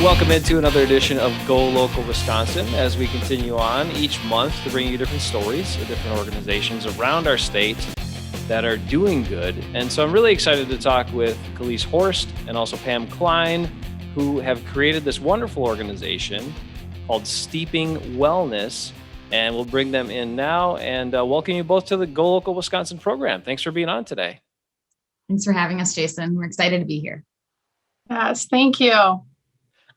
Welcome into another edition of Go Local Wisconsin as we continue on each month to bring you different stories of different organizations around our state that are doing good. And so I'm really excited to talk with Kalise Horst and also Pam Klein, who have created this wonderful organization called Steeping Wellness. And we'll bring them in now and welcome you both to the Go Local Wisconsin program. Thanks for being on today. Thanks for having us, Jason. We're excited to be here. Yes, thank you.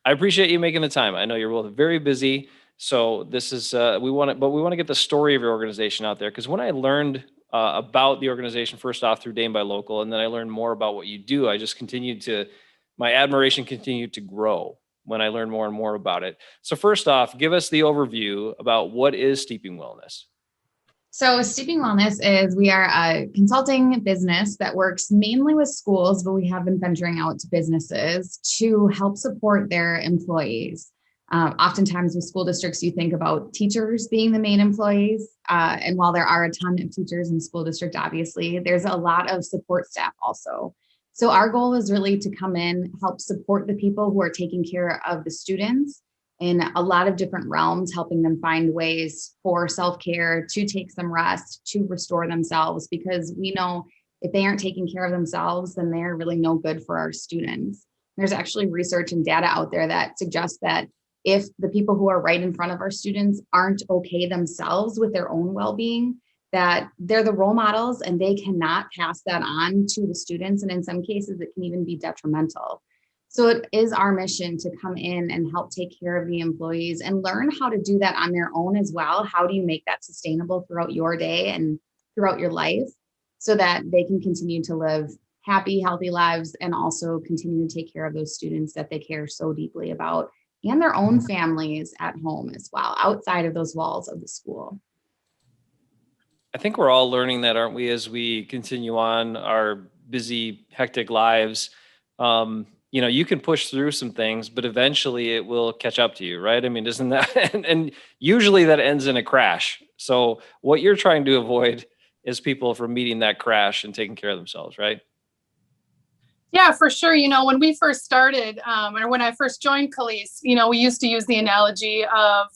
I appreciate you making the time. I know you're both very busy, so this is we want to get the story of your organization out there. Because when I learned about the organization first off through Dane by Local, and then I learned more about what you do, I just my admiration continued to grow when I learned more and more about it. So first off, give us the overview about what is Steeping Wellness. So Steeping Wellness is, we are a consulting business that works mainly with schools, but we have been venturing out to businesses to help support their employees. Oftentimes with school districts, you think about teachers being the main employees. And while there are a ton of teachers in school district, obviously, there's a lot of support staff also. So our goal is really to come in, help support the people who are taking care of the students in a lot of different realms, helping them find ways for self-care, to take some rest, to restore themselves, because we know if they aren't taking care of themselves, then they're really no good for our students. There's actually research and data out there that suggests that if the people who are right in front of our students aren't okay themselves with their own well-being, that they're the role models and they cannot pass that on to the students. And in some cases, it can even be detrimental. So it is our mission to come in and help take care of the employees and learn how to do that on their own as well. How do you make that sustainable throughout your day and throughout your life so that they can continue to live happy, healthy lives and also continue to take care of those students that they care so deeply about and their own families at home as well, outside of those walls of the school. I think we're all learning that, aren't we, as we continue on our busy, hectic lives. You can push through some things, but eventually it will catch up to you, right? I mean, isn't that, and usually that ends in a crash. So what you're trying to avoid is people from meeting that crash and taking care of themselves, right? Yeah, for sure. When we first started, or when I first joined Kalise, we used to use the analogy of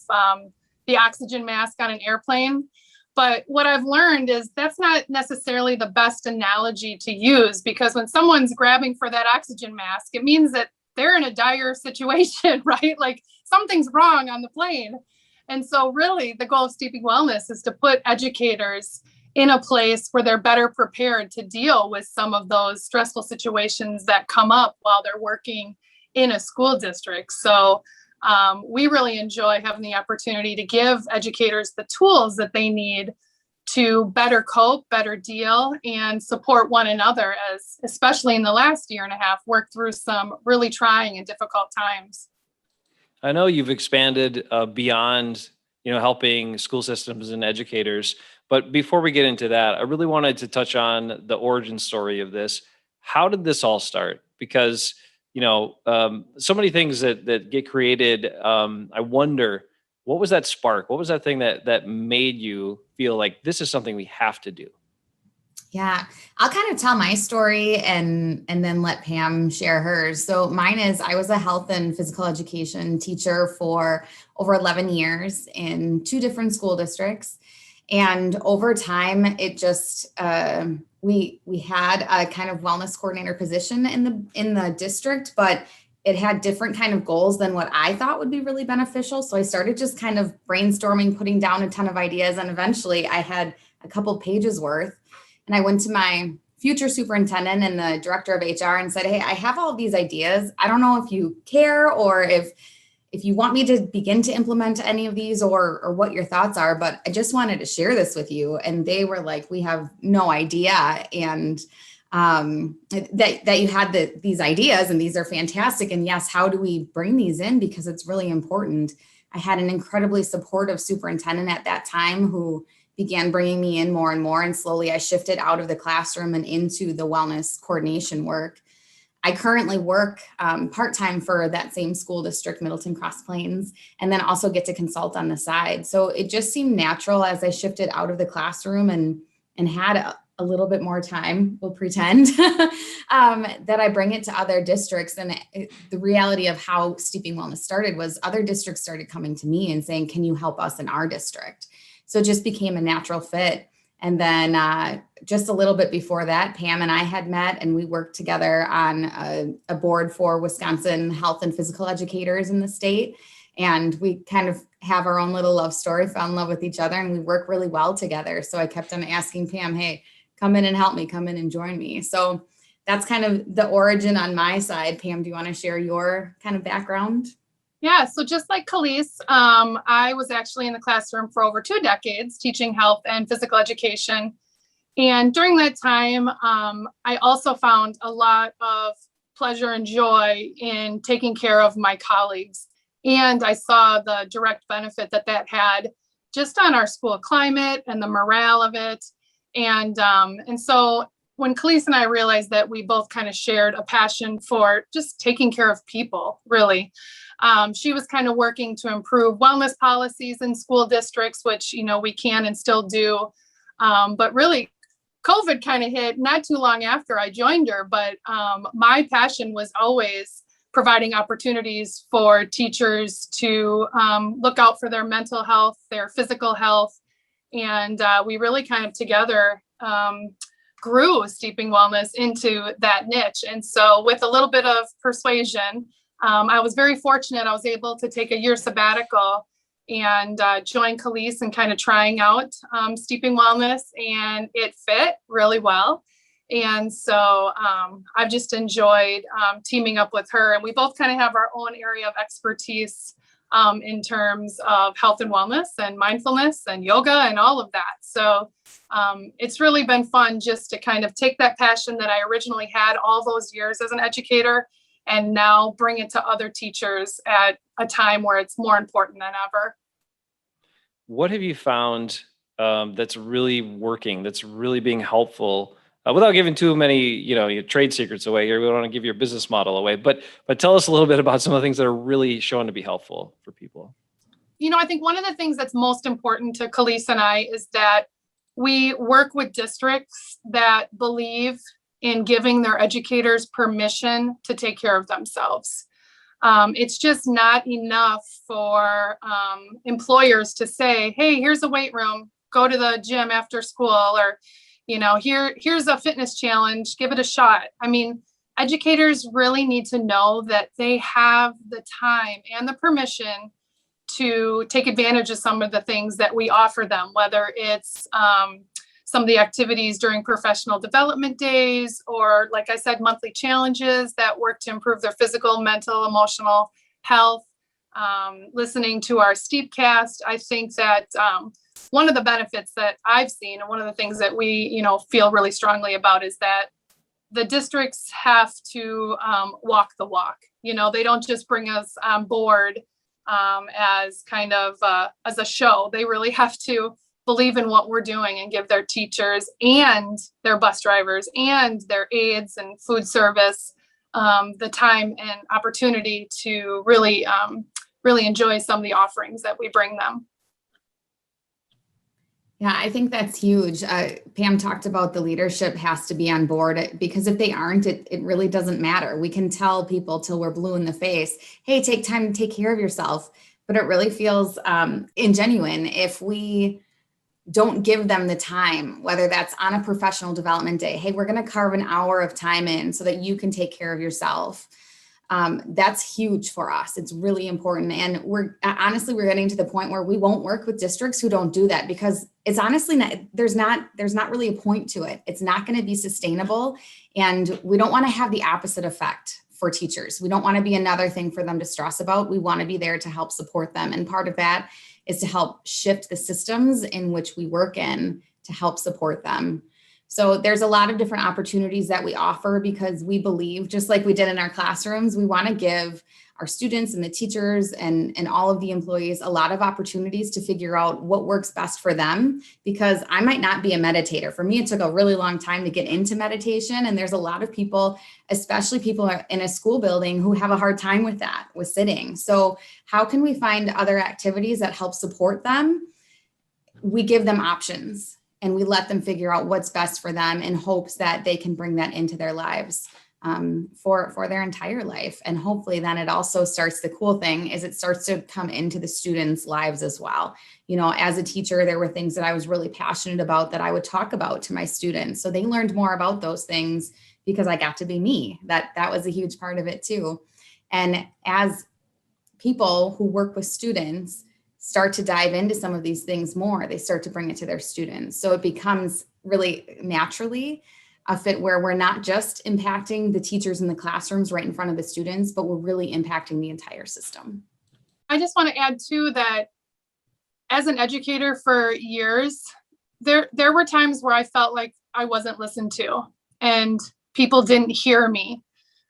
the oxygen mask on an airplane. But what I've learned is that's not necessarily the best analogy to use, because when someone's grabbing for that oxygen mask, it means that they're in a dire situation, right? Like something's wrong on the plane. And so really the goal of Steeping Wellness is to put educators in a place where they're better prepared to deal with some of those stressful situations that come up while they're working in a school district. So we really enjoy having the opportunity to give educators the tools that they need to better cope, better deal, and support one another as, especially in the last year and a half, work through some really trying and difficult times. I know you've expanded beyond, helping school systems and educators, but before we get into that, I really wanted to touch on the origin story of this. How did this all start? Because so many things that get created. I wonder, what was that spark? What was that thing that made you feel like this is something we have to do? Yeah, I'll kind of tell my story and then let Pam share hers. So mine is, I was a health and physical education teacher for over 11 years in 2 different school districts. And over time, it just, we had a kind of wellness coordinator position in the district, but it had different kind of goals than what I thought would be really beneficial. So I started just kind of brainstorming, putting down a ton of ideas. And eventually I had a couple pages worth. And I went to my future superintendent and the director of HR and said, hey, I have all these ideas. I don't know if you care or if you want me to begin to implement any of these or what your thoughts are, but I just wanted to share this with you. And they were like, we have no idea. And that you had these ideas and these are fantastic. And yes, how do we bring these in? Because it's really important. I had an incredibly supportive superintendent at that time who began bringing me in more and more. And slowly I shifted out of the classroom and into the wellness coordination work. I currently work part-time for that same school district, Middleton Cross Plains, and then also get to consult on the side. So it just seemed natural as I shifted out of the classroom and had a little bit more time, we'll pretend, that I bring it to other districts. And the reality of how Steeping Wellness started was other districts started coming to me and saying, can you help us in our district? So it just became a natural fit. And then just a little bit before that, Pam and I had met and we worked together on a board for Wisconsin health and physical educators in the state. And we kind of have our own little love story, fell in love with each other, and we work really well together. So I kept on asking Pam, hey, come in and help me, come in and join me. So that's kind of the origin on my side. Pam, do you want to share your kind of background? Yeah, so just like Kalise, I was actually in the classroom for over 2 decades teaching health and physical education. And during that time, I also found a lot of pleasure and joy in taking care of my colleagues. And I saw the direct benefit that that had just on our school climate and the morale of it. And so when Kalise and I realized that we both kind of shared a passion for just taking care of people, really, she was kind of working to improve wellness policies in school districts, which, we can and still do. But really, COVID kind of hit not too long after I joined her. But my passion was always providing opportunities for teachers to look out for their mental health, their physical health. And we really kind of together grew Steeping Wellness into that niche. And so with a little bit of persuasion, I was very fortunate. I was able to take a year sabbatical and join Kalise and kind of trying out Steeping Wellness, and it fit really well. And so I've just enjoyed teaming up with her, and we both kind of have our own area of expertise in terms of health and wellness and mindfulness and yoga and all of that. So it's really been fun just to kind of take that passion that I originally had all those years as an educator and now bring it to other teachers at a time where it's more important than ever. What have you found that's really working, that's really being helpful? Without giving too many, your trade secrets away here, we don't want to give your business model away, but tell us a little bit about some of the things that are really shown to be helpful for people. I think one of the things that's most important to Kalise and I is that we work with districts that believe in giving their educators permission to take care of themselves. It's just not enough for employers to say, hey, here's a weight room, go to the gym after school, or here's a fitness challenge, give it a shot. I mean, educators really need to know that they have the time and the permission to take advantage of some of the things that we offer them, whether it's some of the activities during professional development days, or like I said, monthly challenges that work to improve their physical, mental, emotional health. Listening to our Steepcast, I think that one of the benefits that I've seen, and one of the things that we, feel really strongly about, is that the districts have to walk the walk. They don't just bring us on board as kind of as a show. They really have to believe in what we're doing and give their teachers and their bus drivers and their aides and food service the time and opportunity to really enjoy some of the offerings that we bring them. Yeah, I think that's huge. Pam talked about the leadership has to be on board, because if they aren't, it really doesn't matter. We can tell people till we're blue in the face, hey, take time to take care of yourself. But it really feels ingenuine if we don't give them the time, whether that's on a professional development day. Hey, we're going to carve an hour of time in so that you can take care of yourself. That's huge for us. It's really important. And we're getting to the point where we won't work with districts who don't do that, because it's honestly there's not really a point to it. It's not going to be sustainable. And we don't want to have the opposite effect for teachers. We don't want to be another thing for them to stress about. We want to be there to help support them. And part of that is to help shift the systems in which we work in to help support them. So there's a lot of different opportunities that we offer, because we believe, just like we did in our classrooms, we want to give our students and the teachers and all of the employees a lot of opportunities to figure out what works best for them. Because I might not be a meditator. For me, it took a really long time to get into meditation. And there's a lot of people, especially people in a school building, who have a hard time with that, with sitting. So how can we find other activities that help support them? We give them options. and we let them figure out what's best for them in hopes that they can bring that into their lives for their entire life. And hopefully then it also starts, the cool thing is it starts to come into the students' lives as well. You know, as a teacher, there were things that I was really passionate about that I would talk about to my students. So they learned more about those things because I got to be me. That was a huge part of it too. And as people who work with students start to dive into some of these things more, they start to bring it to their students. So it becomes really naturally a fit where we're not just impacting the teachers in the classrooms right in front of the students, but we're really impacting the entire system. I just want to add too that as an educator for years, there were times where I felt like I wasn't listened to and people didn't hear me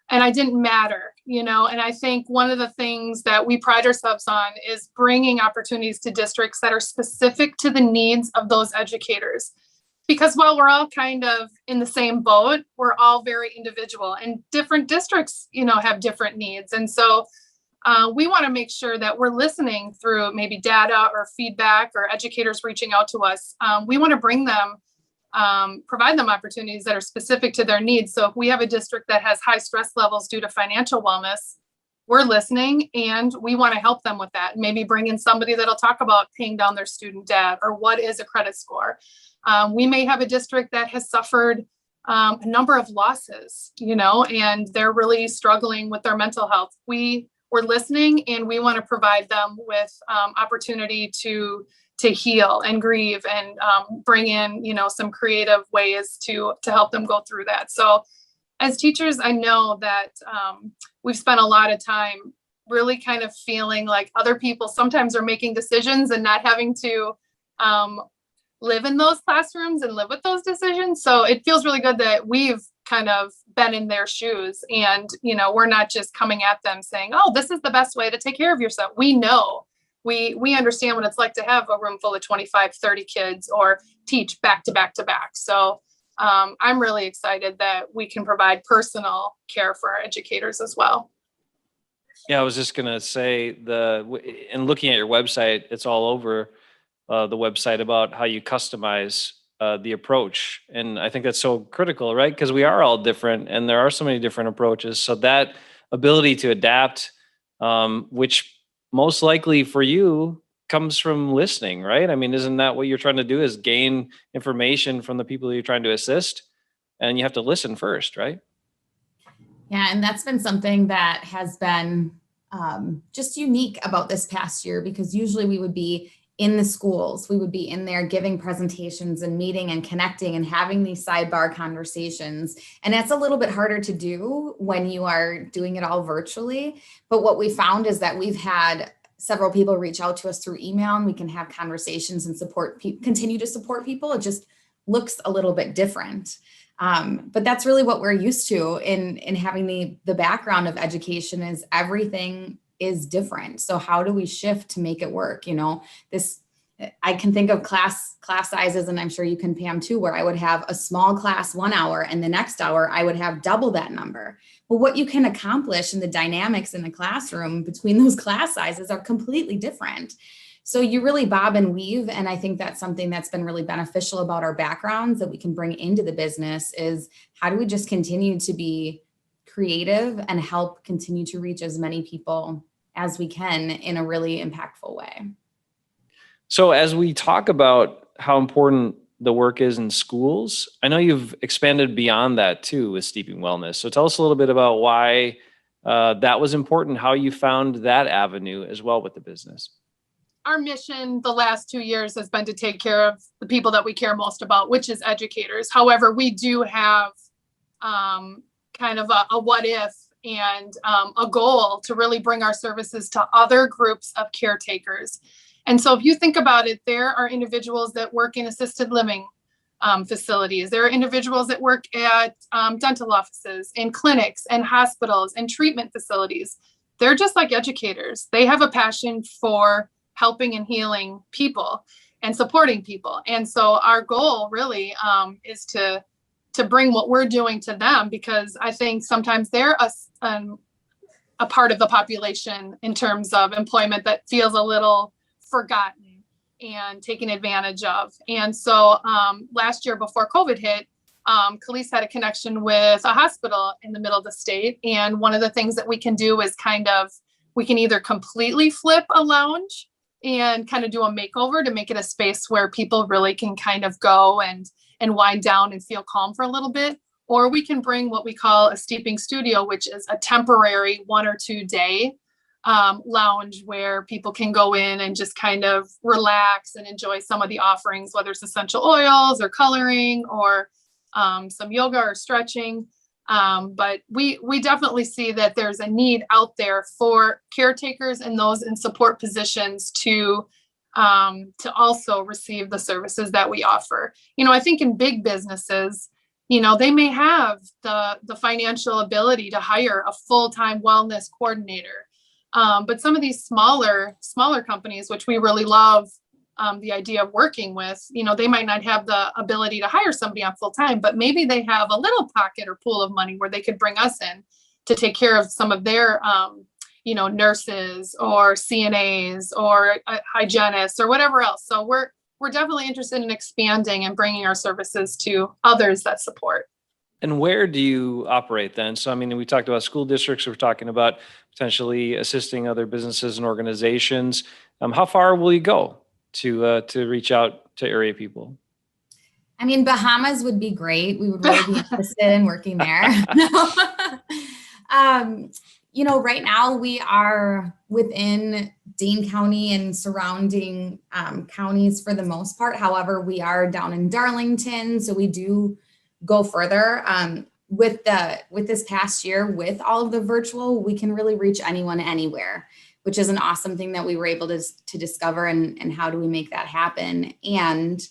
and I didn't matter, you know. And I think one of the things that we pride ourselves on is bringing opportunities to districts that are specific to the needs of those educators. Because while we're all kind of in the same boat, we're all very individual, and different districts, you know, have different needs. And so we want to make sure that we're listening through maybe data or feedback or educators reaching out to us. We want to bring them, provide them opportunities that are specific to their needs. So if we have a district that has high stress levels due to financial wellness, we're listening and we want to help them with that. Maybe bring in somebody that'll talk about paying down their student debt or what is a credit score. We may have a district that has suffered a number of losses, you know, and they're really struggling with their mental health. We're listening and we want to provide them with opportunity to heal and grieve and bring in, you know, some creative ways to help them go through that. So as teachers, I know that we've spent a lot of time really kind of feeling like other people sometimes are making decisions and not having to live in those classrooms and live with those decisions. So it feels really good that we've kind of been in their shoes and, you know, we're not just coming at them saying, oh, this is the best way to take care of yourself. We know, we understand what it's like to have a room full of 25, 30 kids or teach back to back to back. So I'm really excited that we can provide personal care for our educators as well. Yeah, I was just going to say in looking at your website, it's all over the website about how you customize the approach. And I think that's so critical, right? Because we are all different and there are so many different approaches. So that ability to adapt, which most likely for you comes from listening, right? I mean, isn't that what you're trying to do, is gain information from the people you're trying to assist? And you have to listen first, right? Yeah, and that's been something that has been just unique about this past year, because usually we would be in the schools, we would be in there giving presentations and meeting and connecting and having these sidebar conversations. And that's a little bit harder to do when you are doing it all virtually. But what we found is that we've had several people reach out to us through email and we can have conversations and continue to support people. It just looks a little bit different. But that's really what we're used to in having the background of education, is everything is different. So how do we shift to make it work? You know, I can think of class sizes, and I'm sure you can, Pam, too, where I would have a small class 1 hour and the next hour I would have double that number. But what you can accomplish in the dynamics in the classroom between those class sizes are completely different. So you really bob and weave. And I think that's something that's been really beneficial about our backgrounds that we can bring into the business, is how do we just continue to be creative and help continue to reach as many people as we can in a really impactful way. So as we talk about how important the work is in schools, I know you've expanded beyond that too with Steeping Wellness. So tell us a little bit about why that was important, how you found that avenue as well with the business. Our mission the last 2 years has been to take care of the people that we care most about, which is educators. However, we do have kind of a what if and a goal to really bring our services to other groups of caretakers. And so if you think about it, there are individuals that work in assisted living facilities. There are individuals that work at dental offices, in clinics and hospitals and treatment facilities. They're just like educators. They have a passion for helping and healing people and supporting people. And so our goal really is to bring what we're doing to them, because I think sometimes they're a part of the population in terms of employment that feels a little forgotten. and taken advantage of. And so last year before COVID hit, Kalise had a connection with a hospital in the middle of the state. And one of the things that we can do is we can either completely flip a lounge and kind of do a makeover to make it a space where people really can kind of go and wind down and feel calm for a little bit. Or we can bring what we call a steeping studio, which is a temporary 1 or 2 day lounge where people can go in and just kind of relax and enjoy some of the offerings, whether it's essential oils or coloring or some yoga or stretching. But we definitely see that there's a need out there for caretakers and those in support positions to also receive the services that we offer. I think in big businesses, they may have the financial ability to hire a full-time wellness coordinator. But some of these smaller companies, which we really love the idea of working with, they might not have the ability to hire somebody on full time, but maybe they have a little pocket or pool of money where they could bring us in to take care of some of their, nurses or CNAs or hygienists or whatever else. So we're definitely interested in expanding and bringing our services to others that support. And where do you operate then? So, we talked about school districts. We're talking about potentially assisting other businesses and organizations. How far will you go to reach out to area people? Bahamas would be great. We would really be interested in working there. Right now we are within Dane County and surrounding counties for the most part. However, we are down in Darlington, so we do go further. With this past year, with all of the virtual, we can really reach anyone anywhere, which is an awesome thing that we were able to discover, and how do we make that happen. And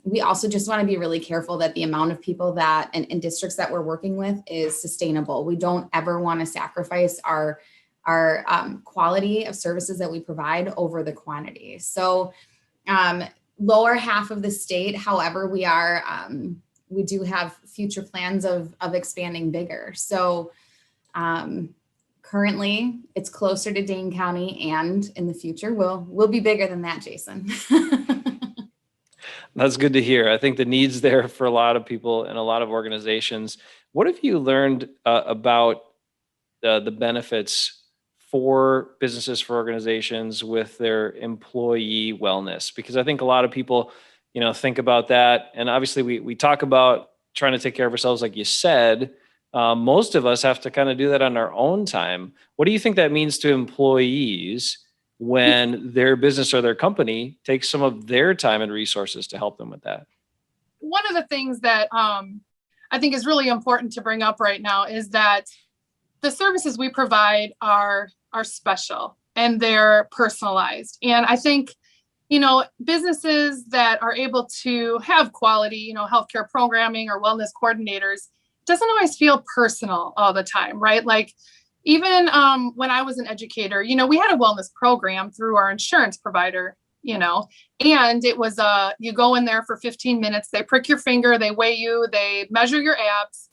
we also just want to be really careful that the amount of people that in districts that we're working with is sustainable. We don't ever want to sacrifice our quality of services that we provide over the quantity. So lower half of the state, however, we do have future plans of expanding bigger. So currently it's closer to Dane County, and in the future we'll be bigger than that, Jason. That's good to hear. I think the need's there for a lot of people and a lot of organizations. What have you learned about the benefits for businesses, for organizations with their employee wellness? Because I think a lot of people, think about that. And obviously we talk about trying to take care of ourselves, like you said. Most of us have to kind of do that on our own time. What do you think that means to employees when their business or their company takes some of their time and resources to help them with that? One of the things that I think is really important to bring up right now is that the services we provide are special and they're personalized. And I think, businesses that are able to have quality, healthcare programming or wellness coordinators doesn't always feel personal all the time, right? Like even when I was an educator, we had a wellness program through our insurance provider, and it was you go in there for 15 minutes, they prick your finger, they weigh you, they measure your abs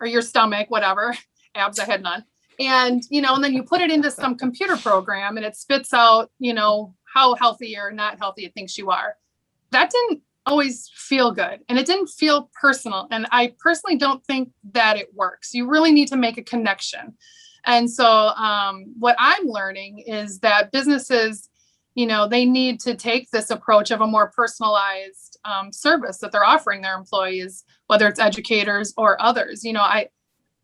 or your stomach, whatever, abs I had none. And, and then you put it into some computer program and it spits out, how healthy or not healthy it thinks you are. That didn't always feel good, and it didn't feel personal. And I personally don't think that it works. You really need to make a connection. And so what I'm learning is that businesses, they need to take this approach of a more personalized service that they're offering their employees, whether it's educators or others.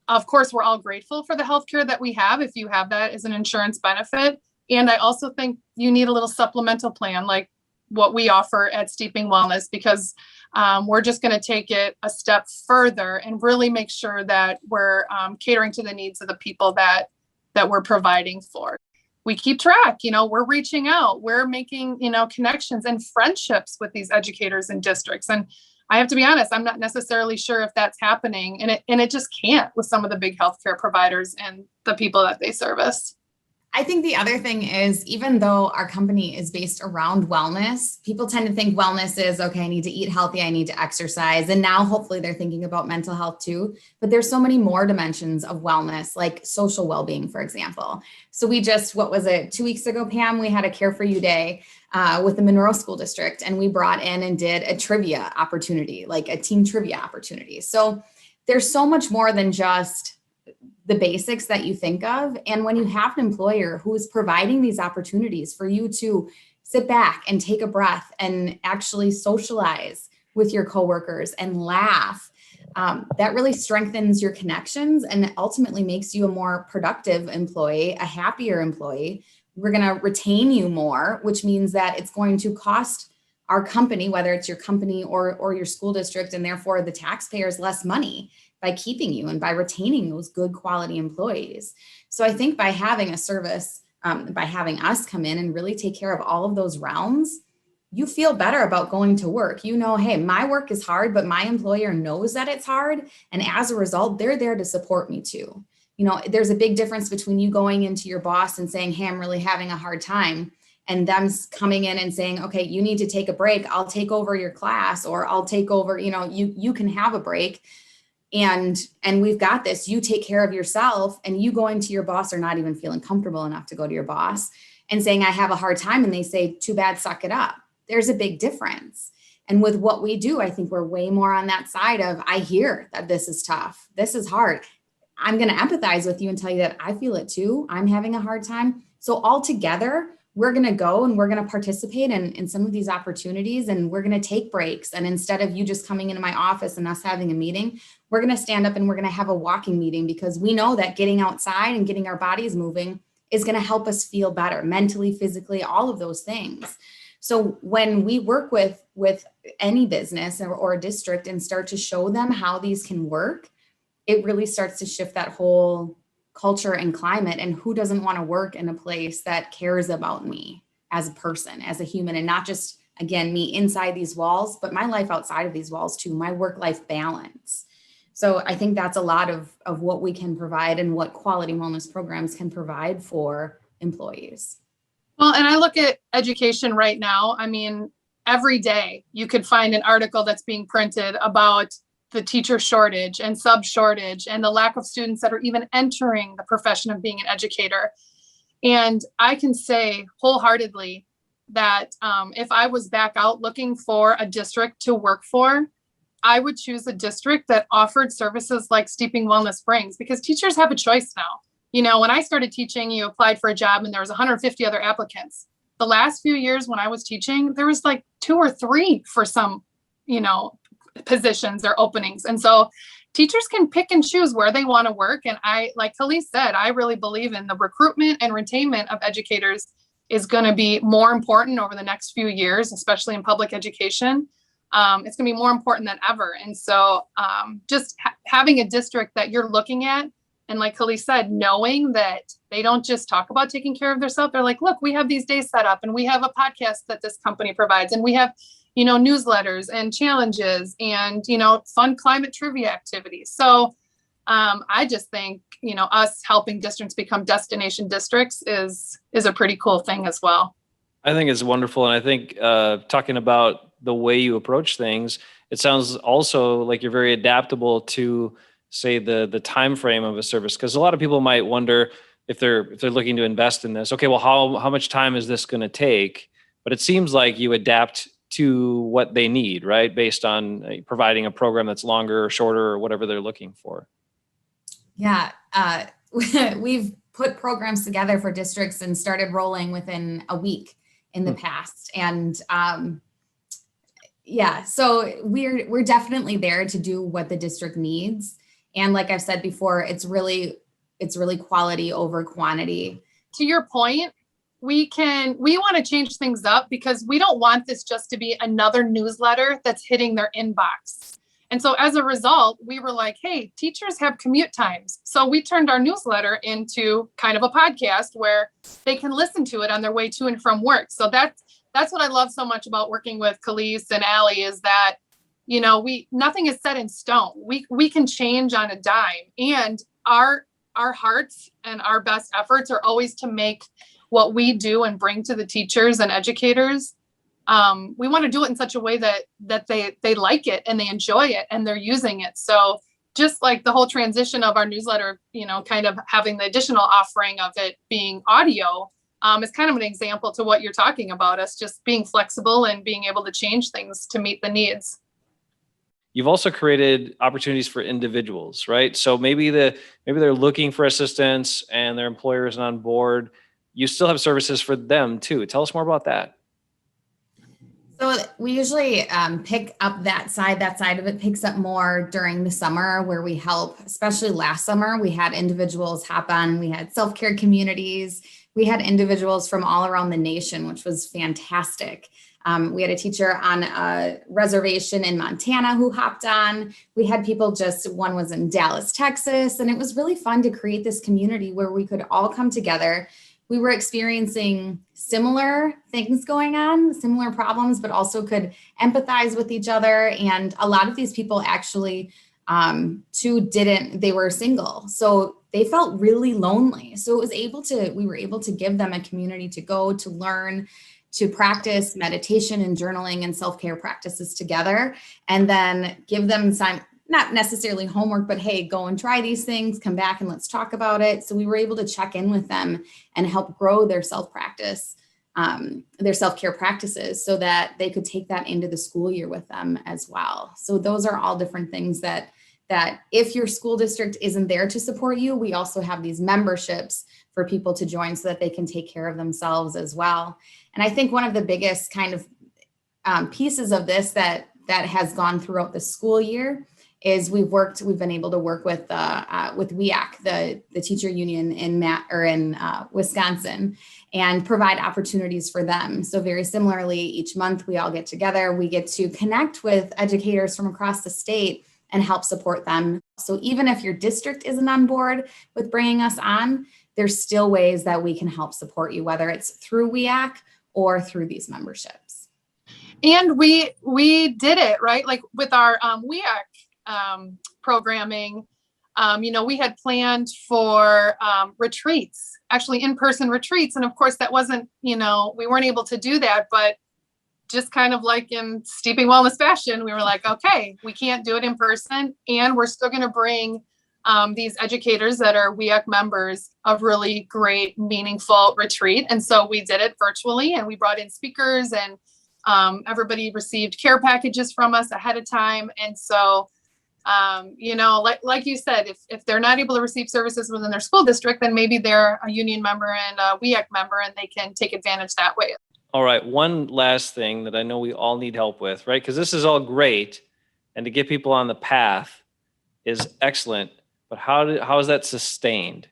Of course, we're all grateful for the healthcare that we have if you have that as an insurance benefit. And I also think you need a little supplemental plan like what we offer at Steeping Wellness, because we're just going to take it a step further and really make sure that we're catering to the needs of the people that we're providing for. We keep track, we're reaching out, we're making, connections and friendships with these educators and districts. And I have to be honest, I'm not necessarily sure if that's happening, and it just can't with some of the big healthcare providers and the people that they service. I think the other thing is, even though our company is based around wellness, people tend to think wellness is, okay, I need to eat healthy, I need to exercise. And now hopefully they're thinking about mental health too. But there's so many more dimensions of wellness, like social well-being, for example. So we just, what was it, 2 weeks ago, Pam, we had a Care for You Day with the Monroe School District. And we brought in and did a trivia opportunity, like a team trivia opportunity. So there's so much more than just the basics that you think of. And when you have an employer who is providing these opportunities for you to sit back and take a breath and actually socialize with your coworkers and laugh, that really strengthens your connections and ultimately makes you a more productive employee, a happier employee. We're going to retain you more, which means that it's going to cost our company, whether it's your company or your school district, and therefore the taxpayers, less money by keeping you and by retaining those good quality employees. So I think by having a service, by having us come in and really take care of all of those realms, you feel better about going to work. You know, hey, my work is hard, but my employer knows that it's hard. And as a result, they're there to support me too. You know, there's a big difference between you going into your boss and saying, hey, I'm really having a hard time, and them coming in and saying, okay, you need to take a break. I'll take over your class, or I'll take over, you know, you can have a break. And we've got this, you take care of yourself, and you going to your boss or not even feeling comfortable enough to go to your boss and saying, I have a hard time. And they say, too bad, suck it up. There's a big difference. And with what we do, I think we're way more on that side of, I hear that this is tough. This is hard. I'm going to empathize with you and tell you that I feel it too. I'm having a hard time. So all together, we're going to go and we're going to participate in some of these opportunities, and we're going to take breaks. And instead of you just coming into my office and us having a meeting, we're going to stand up and we're going to have a walking meeting, because we know that getting outside and getting our bodies moving is going to help us feel better mentally, physically, all of those things. So when we work with any business or a district and start to show them how these can work, it really starts to shift that whole culture and climate. And who doesn't want to work in a place that cares about me as a person, as a human, and not just, again, me inside these walls, but my life outside of these walls too, my work-life balance. So I think that's a lot of what we can provide and what quality wellness programs can provide for employees. Well, and I look at education right now. I mean, every day you could find an article that's being printed about the teacher shortage and sub shortage and the lack of students that are even entering the profession of being an educator. And I can say wholeheartedly that if I was back out looking for a district to work for, I would choose a district that offered services like Steeping Wellness brings, because teachers have a choice now. You know, when I started teaching, you applied for a job and there was 150 other applicants. The last few years when I was teaching, there was like 2 or 3 for some, you know, positions or openings. And so teachers can pick and choose where they want to work. And I, like Kalise said, I really believe in the recruitment and retainment of educators is going to be more important over the next few years, especially in public education. It's going to be more important than ever. And so just having a district that you're looking at, and like Kalise said, knowing that they don't just talk about taking care of themselves. They're like, look, we have these days set up, and we have a podcast that this company provides, and we have, you know, newsletters and challenges and, you know, fun climate trivia activities. So I just think, you know, us helping districts become destination districts is a pretty cool thing as well. I think it's wonderful. And I think talking about the way you approach things, it sounds also like you're very adaptable to, say, the time frame of a service. Because a lot of people might wonder if they're looking to invest in this. Okay, well, how much time is this going to take? But it seems like you adapt to what they need, right? Based on providing a program that's longer or shorter or whatever they're looking for. Yeah, we've put programs together for districts and started rolling within a week in the past. And yeah, so we're definitely there to do what the district needs. And like I've said before, it's really quality over quantity. To your point, we want to change things up, because we don't want this just to be another newsletter that's hitting their inbox. And so as a result, we were like, hey, teachers have commute times. So we turned our newsletter into kind of a podcast where they can listen to it on their way to and from work. So that's what I love so much about working with Kalise and Allie, is that, you know, nothing is set in stone. We can change on a dime, and our our hearts and our best efforts are always to make what we do and bring to the teachers and educators. We want to do it in such a way that they like it and they enjoy it and they're using it. So just like the whole transition of our newsletter, kind of having the additional offering of it being audio, is kind of an example to what you're talking about, us just being flexible and being able to change things to meet the needs. You've also created opportunities for individuals, right? So maybe they're looking for assistance and their employer isn't on board. You still have services for them too. Tell us more about that. So we usually pick up that side of it picks up more during the summer, where we help, especially last summer, we had individuals hop on, we had self-care communities, we had individuals from all around the nation, which was fantastic. We had a teacher on a reservation in Montana who hopped on. We had people one was in Dallas, Texas, and it was really fun to create this community where we could all come together. We were experiencing similar things going on, similar problems, but also could empathize with each other. And a lot of these people actually, they were single. So they felt really lonely. So we were able to give them a community to go, to learn, to practice meditation and journaling and self-care practices together, and then give them some, not necessarily homework, but hey, go and try these things, come back and let's talk about it. So we were able to check in with them and help grow their self-practice, their self-care practices, so that they could take that into the school year with them as well. So those are all different things that if your school district isn't there to support you, we also have these memberships for people to join so that they can take care of themselves as well. And I think one of the biggest kind of pieces of this that has gone throughout the school year is we've been able to work with WEAC, the teacher union in Wisconsin, and provide opportunities for them. So very similarly, each month we all get together, we get to connect with educators from across the state and help support them. So even if your district isn't on board with bringing us on, there's still ways that we can help support you, whether it's through WEAC or through these memberships. And we did it, right? Like with our WEAC programming, we had planned for retreats, actually in-person retreats. And of course that wasn't, we weren't able to do that, but just kind of like in Steeping Wellness fashion, we were like, okay, we can't do it in person, and we're still going to bring these educators that are WEAC members a really great, meaningful retreat. And so we did it virtually, and we brought in speakers, and everybody received care packages from us ahead of time. And so, like you said, if they're not able to receive services within their school district, then maybe they're a union member and a WEAC member, and they can take advantage that way. All right. One last thing that I know we all need help with, right? Because this is all great, and to get people on the path is excellent. But how is that sustained?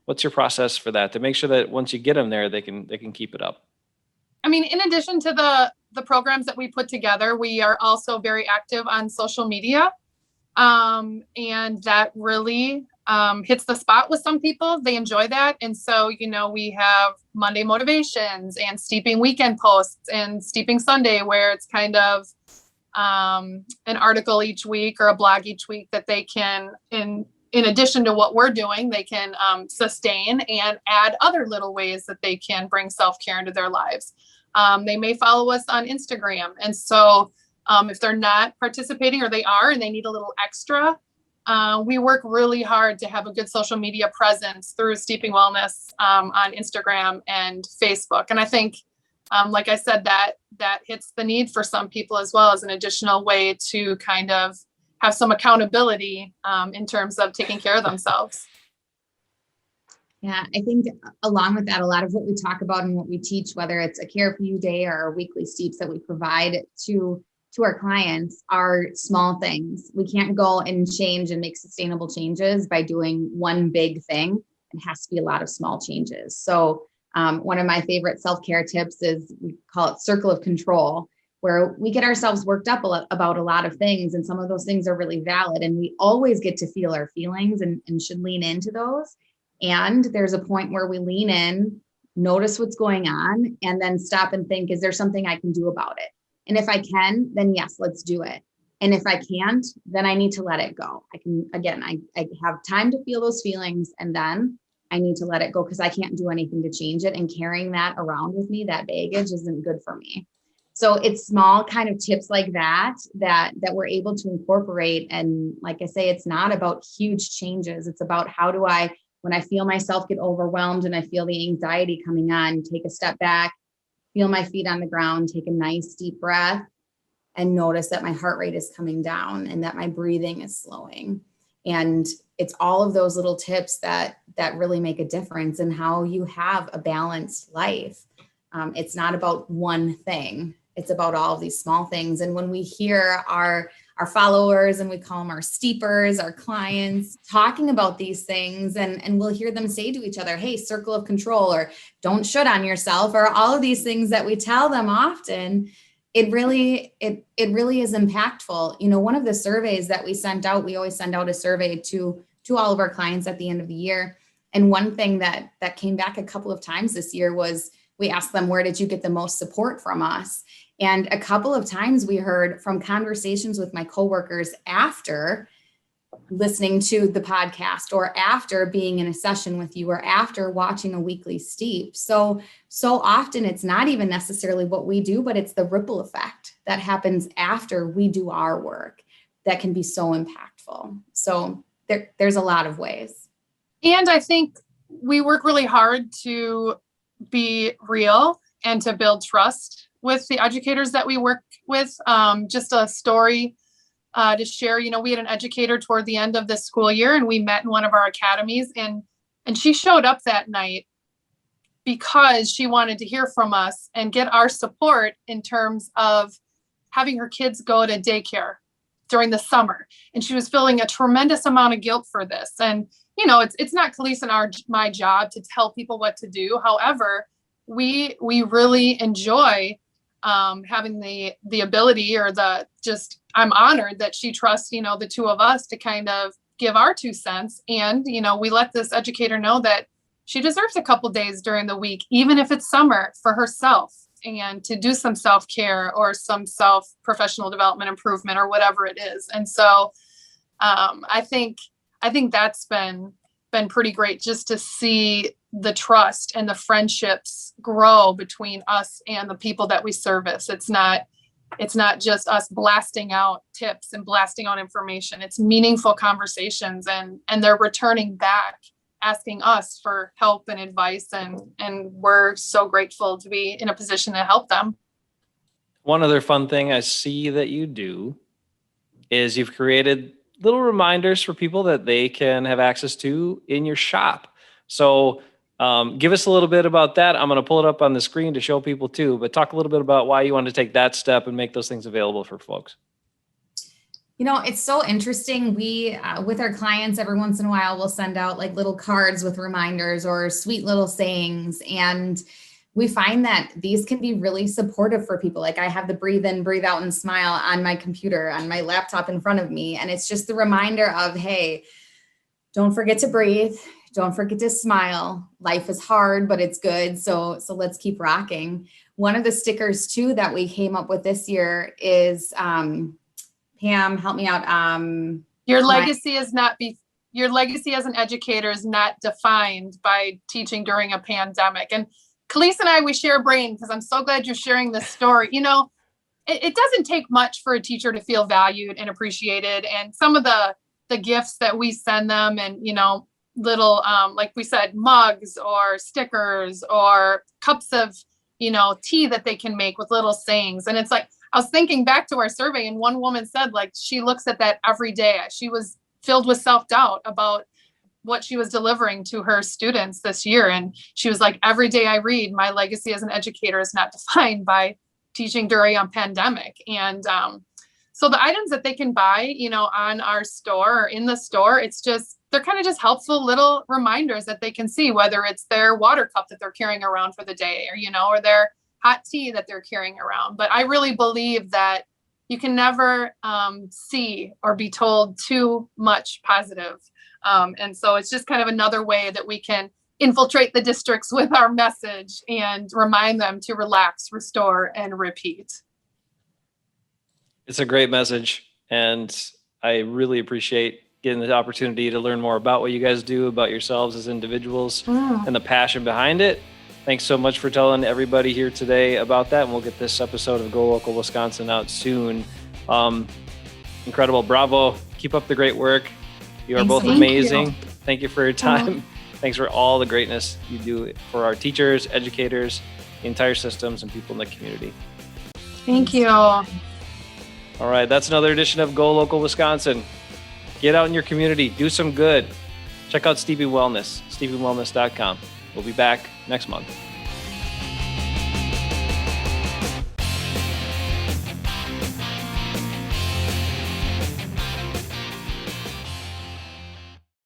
What's your process for that to make sure that once you get them there, they can keep it up? I mean, in addition to the programs that we put together, we are also very active on social media, and that really hits the spot with some people. They enjoy that. And so, we have Monday motivations and Steeping weekend posts and Steeping Sunday, where it's kind of an article each week or a blog each week that they can, in addition to what we're doing, they can sustain and add other little ways that they can bring self-care into their lives. They may follow us on Instagram. And so if they're not participating, or they are and they need a little extra, we work really hard to have a good social media presence through Steeping Wellness on Instagram and Facebook. And I think, like I said, that hits the need for some people as well, as an additional way to kind of have some accountability in terms of taking care of themselves. Yeah, I think along with that, a lot of what we talk about and what we teach, whether it's a Care for You Day or our weekly steeps that we provide to our clients, are small things. We can't go and change and make sustainable changes by doing one big thing. It has to be a lot of small changes. So one of my favorite self-care tips is, we call it circle of control, where we get ourselves worked up about a lot of things. And some of those things are really valid. And we always get to feel our feelings and should lean into those. And there's a point where we lean in, notice what's going on, and then stop and think, is there something I can do about it? And if I can, then yes, let's do it. And if I can't, then I need to let it go. I have time to feel those feelings, and then I need to let it go because I can't do anything to change it. And carrying that around with me, that baggage, isn't good for me. So it's small kind of tips like that we're able to incorporate. And like I say, it's not about huge changes. It's about how do I, when I feel myself get overwhelmed and I feel the anxiety coming on, take a step back, feel my feet on the ground, take a nice deep breath, and notice that my heart rate is coming down and that my breathing is slowing. And it's all of those little tips that really make a difference in how you have a balanced life. It's not about one thing. It's about all of these small things. And when we hear our followers, and we call them our steepers, our clients, talking about these things, and we'll hear them say to each other, hey, circle of control, or don't should on yourself, or all of these things that we tell them often, it really is impactful. You know, one of the surveys that we sent out, we always send out a survey to all of our clients at the end of the year. And one thing that came back a couple of times this year was, we asked them, where did you get the most support from us? And a couple of times we heard from conversations with my coworkers after listening to the podcast, or after being in a session with you, or after watching a weekly steep. So often it's not even necessarily what we do, but it's the ripple effect that happens after we do our work that can be so impactful. So there's a lot of ways. And I think we work really hard to be real and to build trust with the educators that we work with. Just a story to share, you know, we had an educator toward the end of this school year, and we met in one of our academies, and she showed up that night because she wanted to hear from us and get our support in terms of having her kids go to daycare during the summer. And she was feeling a tremendous amount of guilt for this. And, you know, it's not Kalise and my job to tell people what to do. However, we really enjoy having the ability, or I'm honored that she trusts, you know, the two of us to kind of give our 2 cents. And, you know, we let this educator know that she deserves a couple days during the week, even if it's summer, for herself, and to do some self-care or some professional development improvement, or whatever it is. And so I think that's been pretty great, just to see the trust and the friendships grow between us and the people that we service. It's not just us blasting out tips and blasting out information. It's meaningful conversations, and they're returning back, asking us for help and advice. And we're so grateful to be in a position to help them. One other fun thing I see that you do is you've created little reminders for people that they can have access to in your shop. So give us a little bit about that. I'm going to pull it up on the screen to show people too, but talk a little bit about why you want to take that step and make those things available for folks. You know, it's so interesting. We, with our clients, every once in a while, we'll send out like little cards with reminders or sweet little sayings. And we find that these can be really supportive for people. Like I have the breathe in, breathe out, and smile on my computer, on my laptop in front of me. And it's just the reminder of, hey, don't forget to breathe. Don't forget to smile. Life is hard, but it's good. So let's keep rocking. One of the stickers too that we came up with this year is, Pam, help me out. Your legacy as an educator is not defined by teaching during a pandemic. And Kalise and I, we share a brain, because I'm so glad you're sharing this story. You know, it doesn't take much for a teacher to feel valued and appreciated. And some of the gifts that we send them, and, you know, little, like we said, mugs or stickers or cups of, you know, tea that they can make with little sayings. And it's like, I was thinking back to our survey, and one woman said, like, she looks at that every day. She was filled with self-doubt about what she was delivering to her students this year. And she was like, every day I read, my legacy as an educator is not defined by teaching during a pandemic. And so the items that they can buy, you know, on our store or in the store, they're kind of just helpful little reminders that they can see, whether it's their water cup that they're carrying around for the day, or, you know, or their hot tea that they're carrying around. But I really believe that you can never see or be told too much positive. And so it's just kind of another way that we can infiltrate the districts with our message and remind them to relax, restore, and repeat. It's a great message. And I really appreciate getting the opportunity to learn more about what you guys do, about yourselves as individuals, and the passion behind it. Thanks so much for telling everybody here today about that. And we'll get this episode of Go Local Wisconsin out soon. Incredible. Bravo. Keep up the great work. You are both amazing. Thank you for your time. Thanks for all the greatness you do for our teachers, educators, the entire systems, and people in the community. Thank you. All right. That's another edition of Go Local Wisconsin. Get out in your community. Do some good. Check out Stevie Wellness, steviewellness.com. We'll be back next month.